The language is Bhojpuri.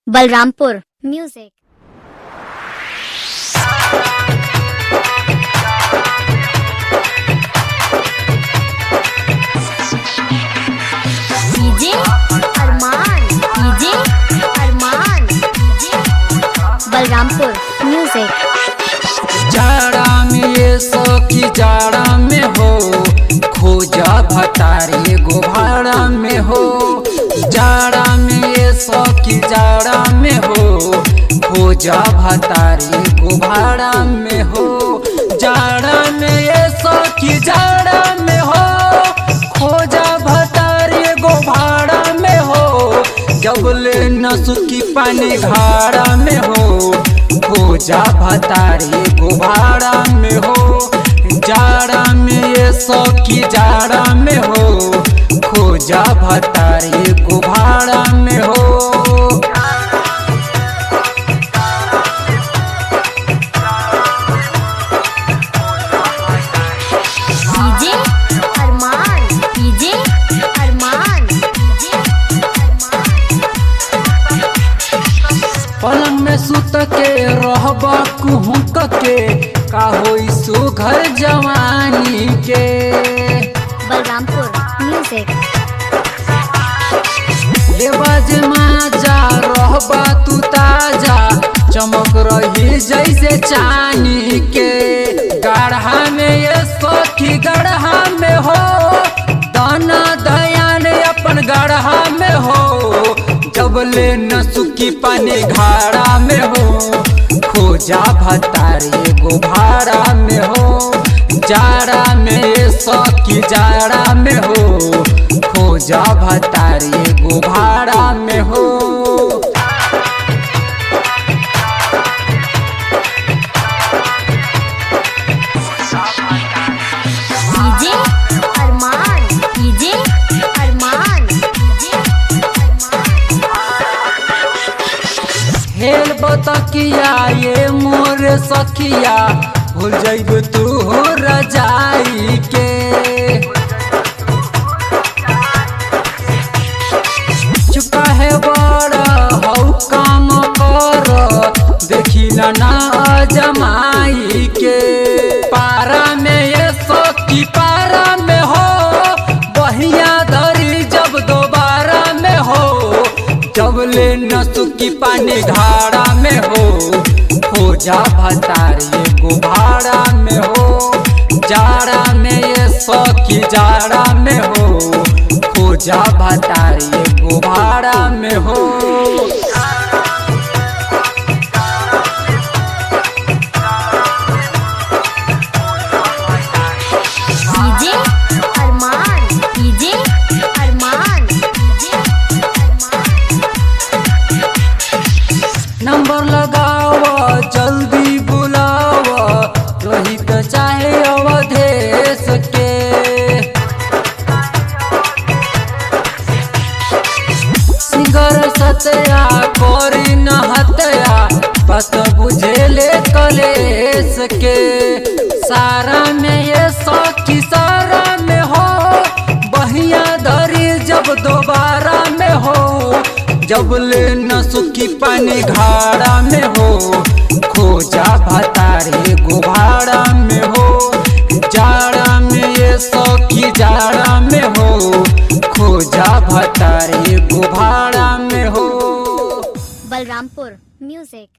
बलरामपुर म्यूजिक। डीजे अरमान, डीजे अरमान, डीजे बलरामपुर म्यूजिक। जाड़ा में ये सौखी जाड़ा में हो, खोजा भतारी गोभाड़ा में हो। जाड़ा में ये सौखी जाड़ा में हो, खोजा भतारी गोभाड़ा में हो। जाड़ा में ये सौखी जाड़ा में हो, खोजा भतारी गोभाड़ा में हो। जबले न सुखी पानी घाड़ा में हो, खोजा भतारी गोभाड़ा में हो। जाड़ा में ये सौखी जाड़ा में हो, खोजा भतारी गोभाड़ा में हो। डीजे अरमान, डीजे अरमान, डीजे पलंग में सुत के रहबा कुहुक के, का होई सुघर जवानी के। बलरामपुर म्यूजिक। लेबाज माजा रहबा तू ताजा, चमक रही जैसे चानी के। गढ़ा में ये सौखी गढ़ा में हो, दाना दयान अपन गढ़ा में हो। जबले न सुखी पानी घाड़ा में हो, खोजा भतारी गोभाड़ा में हो। जाड़ा में ये सौखी जाड़ा में हो, खोजा भतारी गोभाड़ा में हो। डीजे अरमान, डीजे अरमान, डीजे हेल बतकिया ये मोर सखिया, भूल जाइब तू हो रजाई के। चुका है बड़ा हौ काम कर, देखिला ना जमाई के। पारा में ये सखी पारा में हो, बहिया धरी जब दोबारा में हो। जबले न सुखी पानी घाड़ा में हो, खोजा भतारी गोभाड़ा में हो। जाड़ा में ये सौखी जाड़ा में हो, खोजा भतारी गोभाड़ा में हो। डीजे अरमान, डीजे अरमान, डीजे नंबर लगाओ जल्दी बुलाओ, रोहित चाहे अवधेश के। सिंगर सत्या कोरी न हत्या, बस बुझेले कलेश के। सारा में ये सौखी सारा में हो, बहिया धरी जब दोबारा में हो। जबले न सुखी पानी घाड़ा में हो, खोजा भतारी गोभाड़ा में हो। जाड़ा में ये सौखी जाड़ा में हो, खोजा भतारी गोभाड़ा में हो। बलरामपुर म्यूजिक।